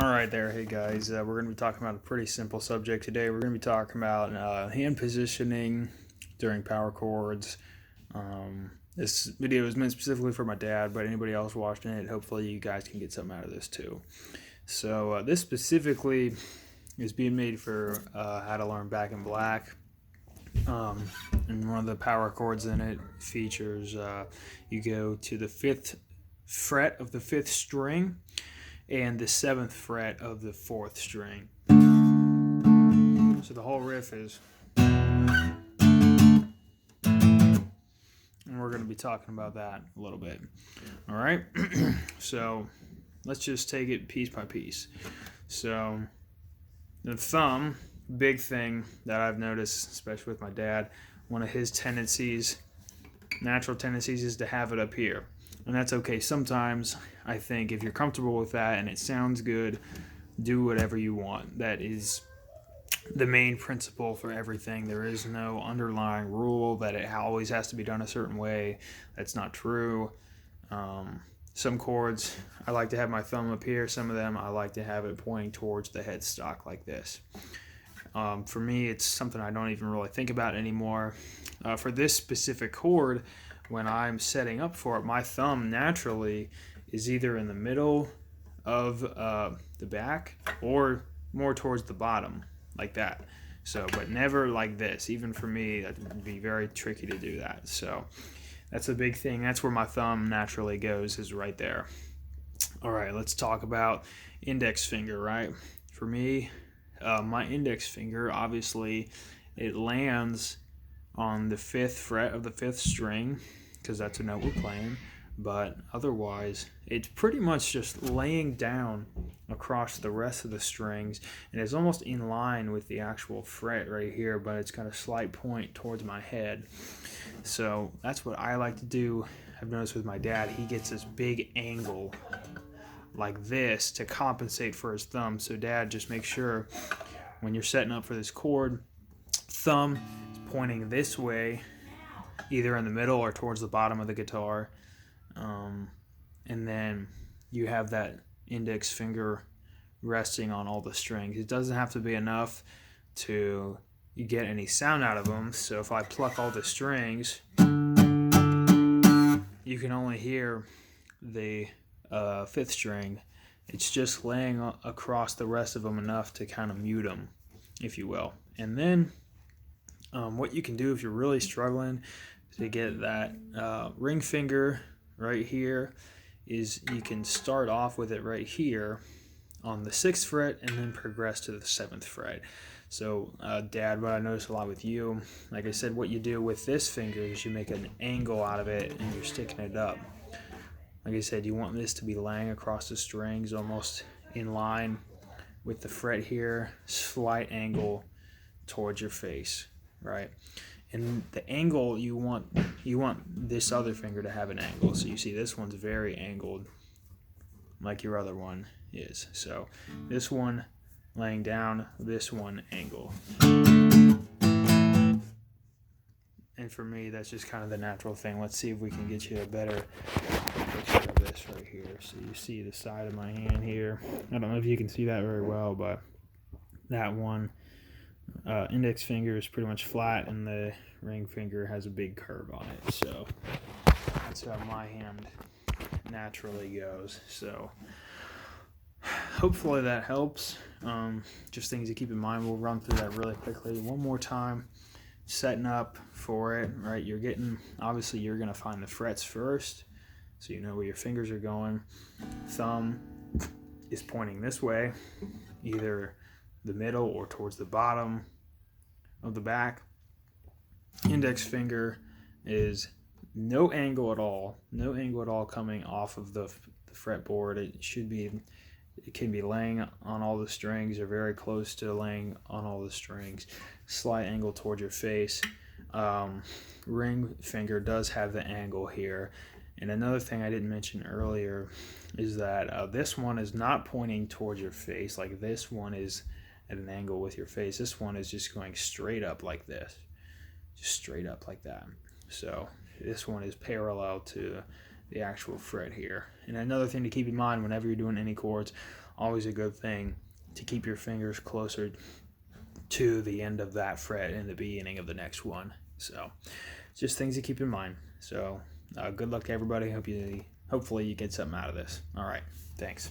Alright there, hey guys, we're going to be talking about a pretty simple subject today. We're going to be talking about hand positioning during power chords. This video is meant specifically for my dad, but anybody else watching it, hopefully you guys can get something out of this too. So this specifically is being made for How to Learn Back in Black. And one of the power chords in it features you go to the 5th fret of the 5th string and the 7th fret of the 4th string. So the whole riff is, and we're going to be talking about that a little bit. All right, so let's just take it piece by piece. So the thumb, big thing that I've noticed, especially with my dad, one of his tendencies, natural tendencies, is to have it up here. And that's okay. Sometimes I think if you're comfortable with that and it sounds good, do whatever you want. That is the main principle for everything. There is no underlying rule that it always has to be done a certain way. That's not true. Some chords, I like to have my thumb up here. Some of them, I like to have it pointing towards the headstock like this. For me, it's something I don't even really think about anymore. For this specific chord, when I'm setting up for it, my thumb naturally is either in the middle of the back or more towards the bottom, like that. So, but never like this. Even for me, that would be very tricky to do that. So that's a big thing. That's where my thumb naturally goes, is right there. All right, let's talk about index finger, right? For me, my index finger, obviously, it lands on the 5th fret of the 5th string, because that's a note we're playing, but otherwise it's pretty much just laying down across the rest of the strings, and it's almost in line with the actual fret right here, but it's got a slight point towards my head. So that's what I like to do. I've noticed with my dad, he gets this big angle like this to compensate for his thumb. So dad, just make sure when you're setting up for this chord, thumb is pointing this way, either in the middle or towards the bottom of the guitar, and then you have that index finger resting on all the strings. It doesn't have to be enough to get any sound out of them. So if I pluck all the strings, you can only hear the 5th string. It's just laying across the rest of them enough to kind of mute them, if you will. And then what you can do if you're really struggling to get that ring finger right here is you can start off with it right here on the 6th fret and then progress to the 7th fret. So dad, what I notice a lot with you, like I said, what you do with this finger is you make an angle out of it and you're sticking it up. Like I said, you want this to be laying across the strings almost in line with the fret here, slight angle towards your face, right? And the angle, you want this other finger to have an angle. So you see this one's very angled, like your other one is. So this one laying down, this one angle. And for me, that's just kind of the natural thing. Let's see if we can get you a better picture of this right here. So you see the side of my hand here. I don't know if you can see that very well, but that one index finger is pretty much flat and the ring finger has a big curve on it. So that's how my hand naturally goes. So hopefully that helps. Just things to keep in mind. We'll run through that really quickly one more time. Setting up for it, right? Obviously you're going to find the frets first, so you know where your fingers are going. Thumb is pointing this way, either the middle or towards the bottom of the back. Index finger is no angle at all coming off of the fretboard. It can be laying on all the strings or very close to laying on all the strings. Slight angle towards your face. Ring finger does have the angle here. And another thing I didn't mention earlier is that this one is not pointing towards your face. Like this one is at an angle with your face. This one is just going straight up like this. Just straight up like that. So this one is parallel to the actual fret here. And another thing to keep in mind whenever you're doing any chords, always a good thing to keep your fingers closer to the end of that fret and the beginning of the next one. So just things to keep in mind. So good luck to everybody. Hopefully you get something out of this. All right, thanks.